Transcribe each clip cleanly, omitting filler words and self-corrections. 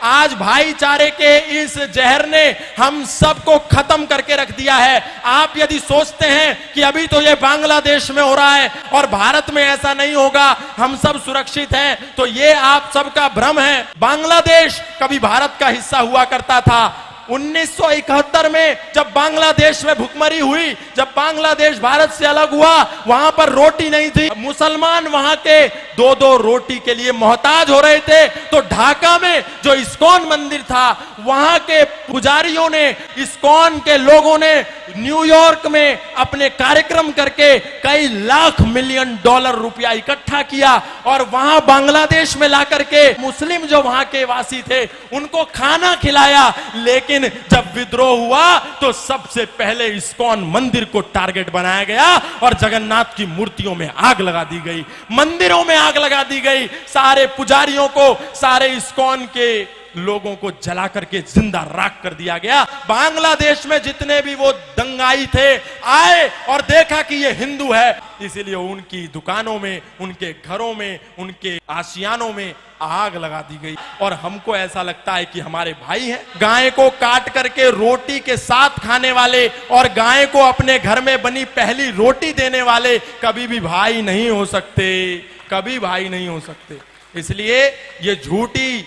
आज भाईचारे के इस जहर ने हम सबको खत्म करके रख दिया है। आप यदि सोचते हैं कि अभी तो ये बांग्लादेश में हो रहा है और भारत में ऐसा नहीं होगा, हम सब सुरक्षित हैं, तो ये आप सबका भ्रम है। बांग्लादेश कभी भारत का हिस्सा हुआ करता था। 1971 में जब बांग्लादेश में भुखमरी हुई, जब बांग्लादेश भारत से अलग हुआ, वहां पर रोटी नहीं थी, मुसलमान वहां के दो दो रोटी के लिए मोहताज हो रहे थे। तो ढाका में जो इस्कॉन मंदिर था, वहां के पुजारियों ने, इस्कॉन के लोगों ने न्यूयॉर्क में अपने कार्यक्रम करके कई लाख मिलियन डॉलर रुपया इकट्ठा किया और वहां बांग्लादेश में लाकर के मुस्लिम जो वहां के वासी थे उनको खाना खिलाया। लेकिन जब विद्रोह हुआ तो सबसे पहले इस्कॉन मंदिर को टारगेट बनाया गया और जगन्नाथ की मूर्तियों में आग लगा दी गई, मंदिरों में आग लगा दी गई, सारे पुजारियों को, सारे इस्कॉन के लोगों को जला करके जिंदा राख कर दिया गया। बांग्लादेश में जितने भी वो दंगाई थे आए और देखा कि ये हिंदू है, इसीलिए उनकी दुकानों में, उनके घरों में, उनके आशियानों में आग लगा दी गई। और हमको ऐसा लगता है कि हमारे भाई हैं। गाय को काट करके रोटी के साथ खाने वाले और गाय को अपने घर में बनी पहली रोटी देने वाले कभी भी भाई नहीं हो सकते, कभी भाई नहीं हो सकते। इसलिए ये झूठी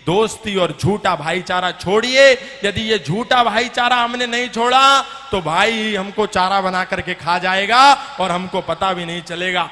दोस्ती और झूठा भाईचारा छोड़िए। यदि ये झूठा भाईचारा हमने नहीं छोड़ा तो भाई हमको चारा बना करके खा जाएगा और हमको पता भी नहीं चलेगा।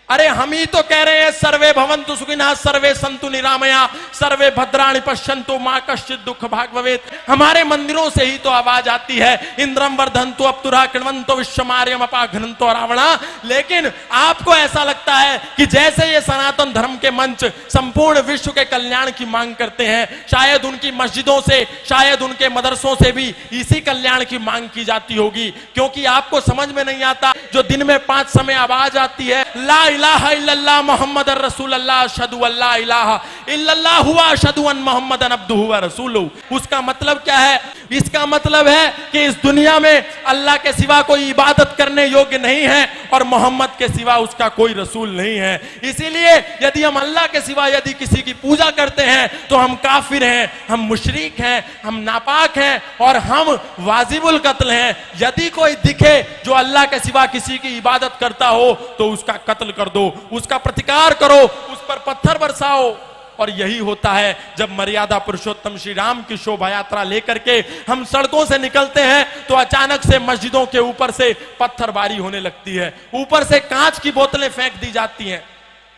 अरे हम ही तो कह रहे हैं सर्वे भवन्तु सुखिनः, सर्वे सन्तु निरामया, सर्वे भद्राणि पश्यन्तु मा कश्चित् दुःख भाग् भवेत्। हमारे मंदिरों से ही तो आवाज आती है, इंद्रम वर्धन्तु अप्तुरा कृण्वन्तो विश्वमार्यम अपाघ्नन्तो रावणा। लेकिन आपको ऐसा लगता है कि जैसे ये सनातन धर्म के मंच संपूर्ण विश्व के कल्याण की मांग करते हैं, शायद उनकी मस्जिदों से, शायद उनके मदरसों से भी इसी कल्याण की मांग की जाती होगी। क्योंकि आपको समझ में नहीं आता, जो दिन में 5 समय आवाज आती है, ला इलाहा इल्लल्लाह मुहम्मद रसूलुल्लाह अशहदु अल्ला इलाहा इल्लल्लाह हुवा अशहदु अन मुहम्मदन अब्दुहु व रसूलुहु। उसका मतलब क्या है? इसका मतलब है कि इस दुनिया में अल्लाह के सिवा कोई इबादत करने योग्य नहीं है और मोहम्मद के सिवा उसका कोई रसूल नहीं है। इसीलिए यदि हम अल्लाह के सिवा यदि किसी की पूजा करते हैं तो हम काफिर हैं, हम मुशरिक हैं, हम नापाक हैं और हम वाजिबुल कत्ल हैं। यदि कोई दिखे जो अल्लाह के सिवा किसी की इबादत करता हो तो उसका कत्ल कर दो, उसका प्रतिकार करो, उस पर पत्थर बरसाओ। और यही होता है जब मर्यादा पुरुषोत्तम श्री राम की शोभा यात्रा लेकर के हम सड़कों से निकलते हैं तो अचानक से मस्जिदों के ऊपर से पत्थरबारी होने लगती है, ऊपर से कांच की बोतलें फेंक दी जाती हैं।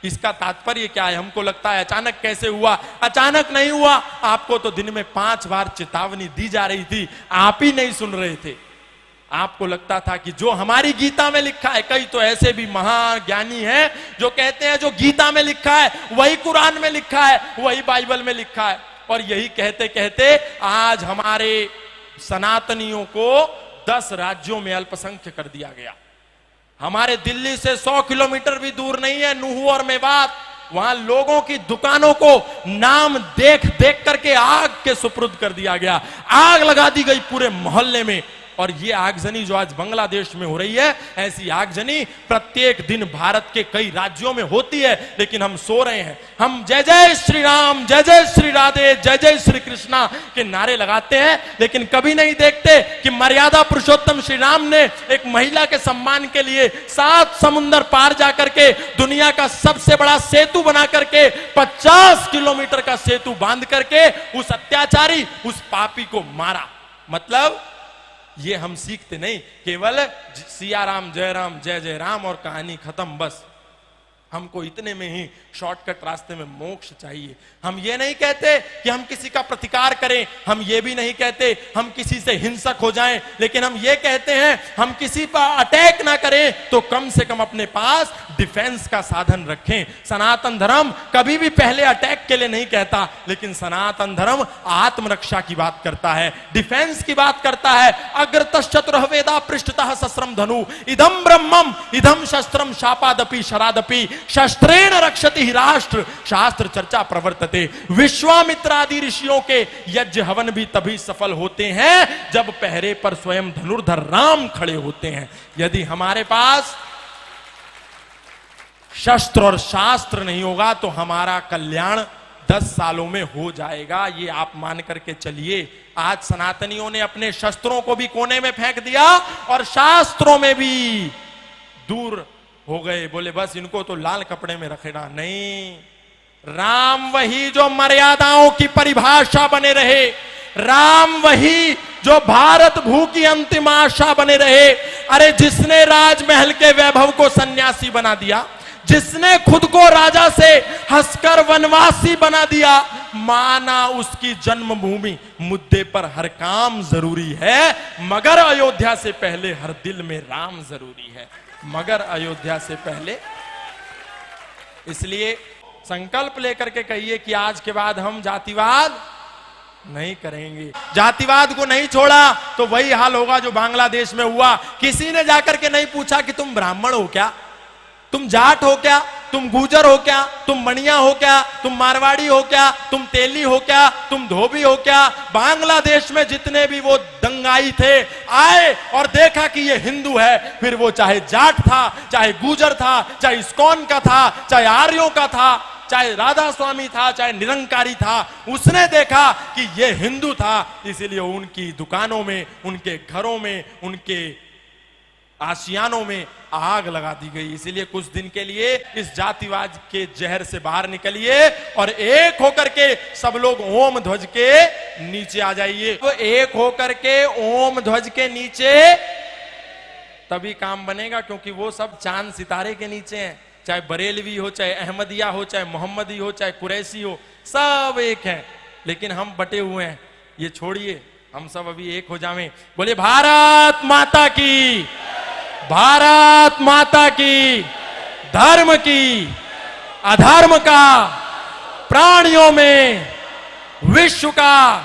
इसका तात्पर्य क्या है? हमको लगता है अचानक कैसे हुआ? अचानक नहीं हुआ, आपको तो दिन में 5 बार चेतावनी दी जा रही थी, आप ही नहीं सुन रहे थे। आपको लगता था कि जो हमारी गीता में लिखा है, कई तो ऐसे भी महाज्ञानी हैं जो कहते हैं जो गीता में लिखा है वही कुरान में लिखा है, वही बाइबल में लिखा है। और यही कहते कहते आज हमारे सनातनियों को 10 राज्यों में अल्पसंख्य कर दिया गया। हमारे दिल्ली से 100 किलोमीटर भी दूर नहीं है नूह और मेवात, वहां लोगों की दुकानों को नाम देख देख करके आग के सुपुर्द कर दिया गया, आग लगा दी गई पूरे मोहल्ले में। और ये आगजनी जो आज बांग्लादेश में हो रही है, ऐसी आगजनी प्रत्येक दिन भारत के कई राज्यों में होती है, लेकिन हम सो रहे हैं। हम जय जय श्री राम, जय जय श्री राधे, जय जय श्री कृष्णा के नारे लगाते हैं, लेकिन कभी नहीं देखते कि मर्यादा पुरुषोत्तम श्री राम ने एक महिला के सम्मान के लिए 7 समुंदर पार जाकर के दुनिया का सबसे बड़ा सेतु बना करके 50 किलोमीटर का सेतु बांध करके उस अत्याचारी, उस पापी को मारा। मतलब ये हम सीखते नहीं, केवल सिया राम जय राम जय जय राम और कहानी खत्म, बस। हमको इतने में ही शॉर्टकट रास्ते में मोक्ष चाहिए। हम ये नहीं कहते कि हम किसी का प्रतिकार करें, हम ये भी नहीं कहते हम किसी से हिंसक हो जाएं, लेकिन हम ये कहते हैं हम किसी पर अटैक ना करें तो कम से कम अपने पास डिफेंस का साधन रखें। सनातन धर्म कभी भी पहले अटैक के लिए नहीं कहता, लेकिन सनातन धर्म आत्मरक्षा की बात करता है, डिफेंस की बात करता है। अग्रतश्चतुरः वेदा पृष्ठतः सस्रम धनु इदम ब्रह्मम इदम शस्त्रम शापादपि शरादपि शस्त्रेण रक्षति ही राष्ट्र शास्त्र चर्चा प्रवर्तते। विश्वामित्रादि ऋषियों के यज्ञ हवन भी तभी सफल होते हैं जब पहरे पर स्वयं धनुर्धर राम खड़े होते हैं। यदि हमारे पास शस्त्र और शास्त्र नहीं होगा तो हमारा कल्याण 10 सालों में हो जाएगा, ये आप मान करके चलिए। आज सनातनियों ने अपने शस्त्रों को भी कोने में फेंक दिया और शास्त्रों में भी दूर हो गए, बोले बस इनको तो लाल कपड़े में रखना नहीं। राम वही जो मर्यादाओं की परिभाषा बने रहे, राम वही जो भारत भू की अंतिम आशा बने रहे। अरे जिसने राजमहल के वैभव को सन्यासी बना दिया, जिसने खुद को राजा से हंसकर वनवासी बना दिया, माना उसकी जन्मभूमि मुद्दे पर हर काम जरूरी है, मगर अयोध्या से पहले हर दिल में राम जरूरी है, मगर अयोध्या से पहले। इसलिए संकल्प लेकर के कहिए कि आज के बाद हम जातिवाद नहीं करेंगे। जातिवाद को नहीं छोड़ा तो वही हाल होगा जो बांग्लादेश में हुआ। किसी ने जाकर के नहीं पूछा कि तुम ब्राह्मण हो क्या, तुम जाट हो क्या, तुम गुजर हो क्या, तुम मणिया हो क्या, तुम मारवाड़ी हो क्या, तुम तेली हो क्या, तुम धोबी हो क्या। बांग्लादेश में जितने भी वो दंगाई थे आए और देखा कि ये हिंदू है, फिर वो चाहे जाट था, चाहे गुजर था, चाहे इस्कॉन का था, चाहे आर्यों का था, चाहे राधा स्वामी था, चाहे निरंकारी था, उसने देखा कि ये हिंदू था। इसीलिए उनकी दुकानों में, उनके घरों में, उनके आशियानों में आग लगा दी गई। इसीलिए कुछ दिन के लिए इस जातिवाद के जहर से बाहर निकलिए और एक होकर के सब लोग ओम ध्वज के नीचे आ जाइए। तो एक होकर के ओम ध्वज के नीचे तभी काम बनेगा, क्योंकि वो सब चांद सितारे के नीचे हैं। चाहे बरेलवी हो, चाहे अहमदिया हो, चाहे मोहम्मदी हो, चाहे कुरैशी हो, सब एक हैं, लेकिन हम बटे हुए हैं। ये छोड़िए, हम सब अभी एक हो जावें। बोले भारत माता की, भारत माता की, धर्म की, अधर्म का, प्राणियों में, विश्व का